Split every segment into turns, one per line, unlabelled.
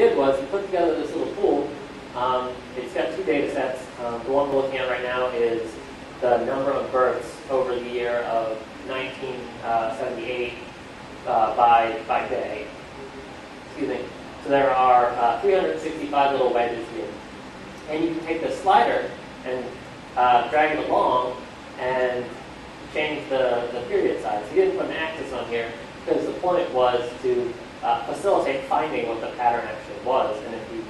did was he put together this little pool. It's got two data sets. The one we're looking at right now is the number of births over the year of 1978 by day. Excuse me. So there are 365 little wedges here. And you can take the slider and drag it along and change the period size. He didn't put an axis on here because the point was to facilitate finding what the pattern actually was. And if he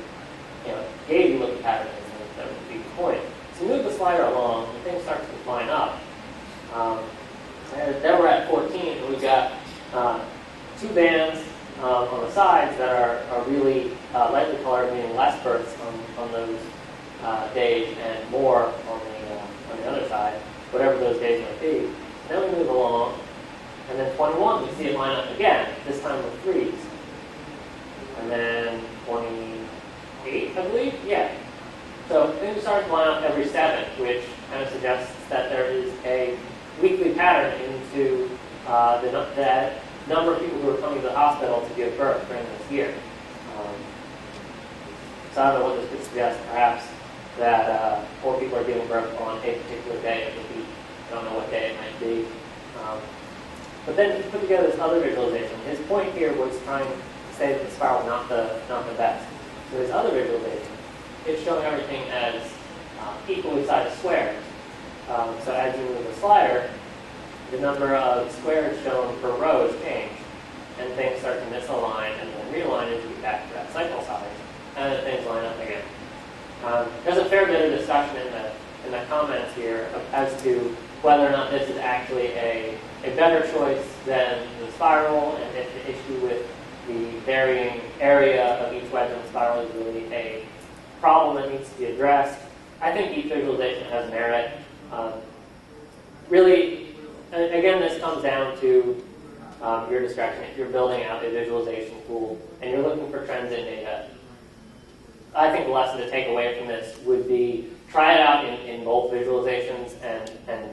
gave you what the pattern is, then that would be the point. So move the slider along, and things start to line up. And then we're at 14, and we've got two bands on the sides that are really lightly colored, meaning less births on those days and more on the other side, whatever those days might be. Then we move along, and then 21, we see it line up again, this time with threes. And then 28, I believe? Yeah. So things start to line up every 7, which kind of suggests that there is a weekly pattern into the number of people who are coming to the hospital to give birth during this year. So I don't know what this could suggest. Perhaps that 4 people are giving birth on a particular day of the week. I don't know what day it might be. But then he put together this other visualization. His point here was trying to say that the spiral is not the best. So his other visualization is showing everything as equally sized squares. So as you move the slider, the number of squares shown per row is changed, and things start to misalign and then realign and get back to that cycle size, and then things line up again. There's a fair bit of discussion in the comments here as to whether or not this is actually a better choice than the spiral, and if the issue with the varying area of each wedge on the spiral is really a problem that needs to be addressed. I think each visualization has merit. Really, again, this comes down to your discretion. If you're building out a visualization tool and you're looking for trends in data, I think the lesson to take away from this would be try it out in both visualizations and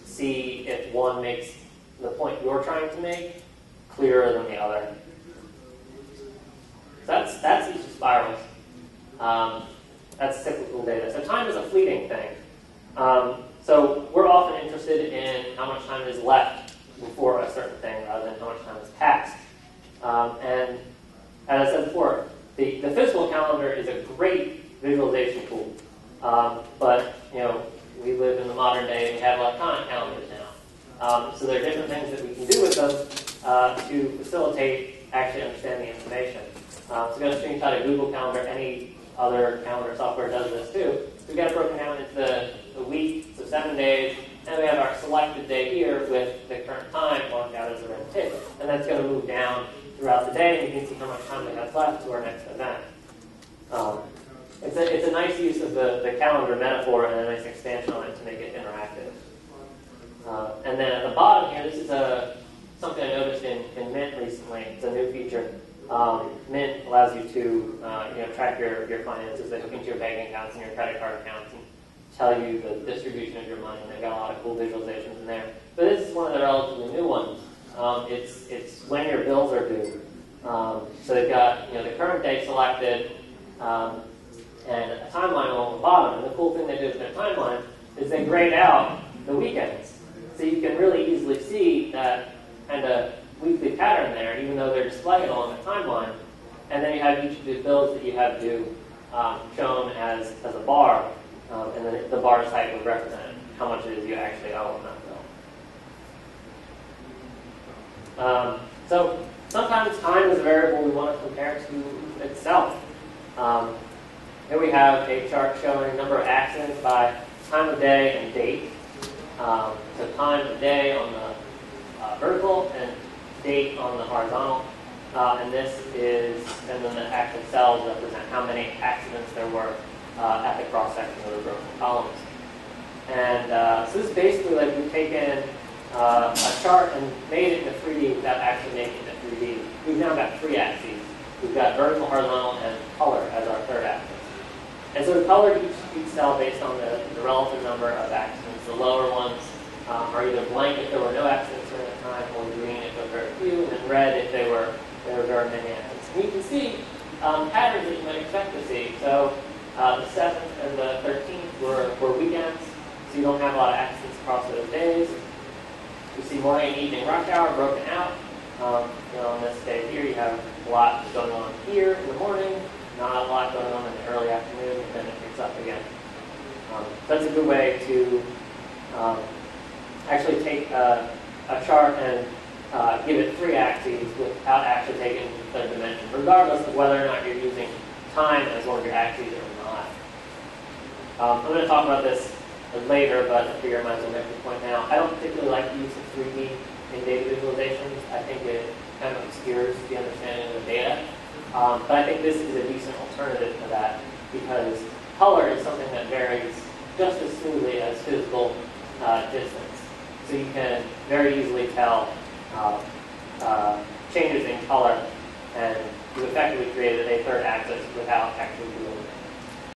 see if one makes the point you're trying to make clearer than the other. So that's each of spirals. That's cyclical data. So time is a fleeting thing. So we're often interested in how much time is left before a certain thing rather than how much time has passed. And as I said before, the physical calendar is a great visualization tool. But we live in the modern day and we have electronic calendars now. So there are different things that we can do with them to facilitate actually understanding the information. So we've got a screenshot of Google Calendar. Any other calendar software does this too. We've got it broken down into the week, so 7 days, and we have our selected day here with the current time marked out as a red tick. And that's going to move down throughout the day, and you can see how much time we have left to our next event. It's a nice use of the calendar metaphor and a nice expansion on it to make it interactive. And then at the bottom here, this is something I noticed in Mint recently. It's a new feature. Mint allows you to track your finances. They hook into your banking accounts and your credit card accounts and tell you the distribution of your money. And they've got a lot of cool visualizations in there. But this is one of the relatively new ones. It's when your bills are due. So they've got the current day selected and a timeline along the bottom. And the cool thing they do with their timeline is they grade out the weekends. So you can really easily see that kind of weekly pattern there, even though they're displayed along the timeline. And then you have each of the bills that you have due shown as a bar, and then the bar type would represent how much it is you actually owe on that bill. So sometimes time is a variable we want to compare to itself. Here we have a chart showing the number of accidents by time of day and date. So time of day on the vertical and date on the horizontal. And this is, and then the actual cells represent how many accidents there were at the cross-section of the broken columns. And so this is basically like we've taken a chart and made it into 3D without actually making it 3D. We've now got 3 axes. We've got vertical, horizontal, and color as our third axis. And so we colored each cell based on the relative number of accidents. The lower ones are either blank if there were no accidents during the time, or green if there were very few, and then red if there were very many accidents. And you can see patterns that you might expect to see. So the 7th and the 13th were weekends, so you don't have a lot of accidents across those days. You see morning and evening rush hour broken out. On this day here, you have a lot going on here in the morning, not a lot going on in the early afternoon, and then it picks up again. So that's a good way to actually take a chart and give it 3 axes without actually taking their dimension, regardless of whether or not you're using time as one of your axes or not. I'm going to talk about this later, but I figure I might as well make the point now. I don't particularly like the use of 3D in data visualizations. I think it kind of obscures the understanding of the data. But I think this is a decent alternative to that, because color is something that varies just as smoothly as physical distance. So you can very easily tell changes in color, and you effectively created a 3rd axis without actually doing it.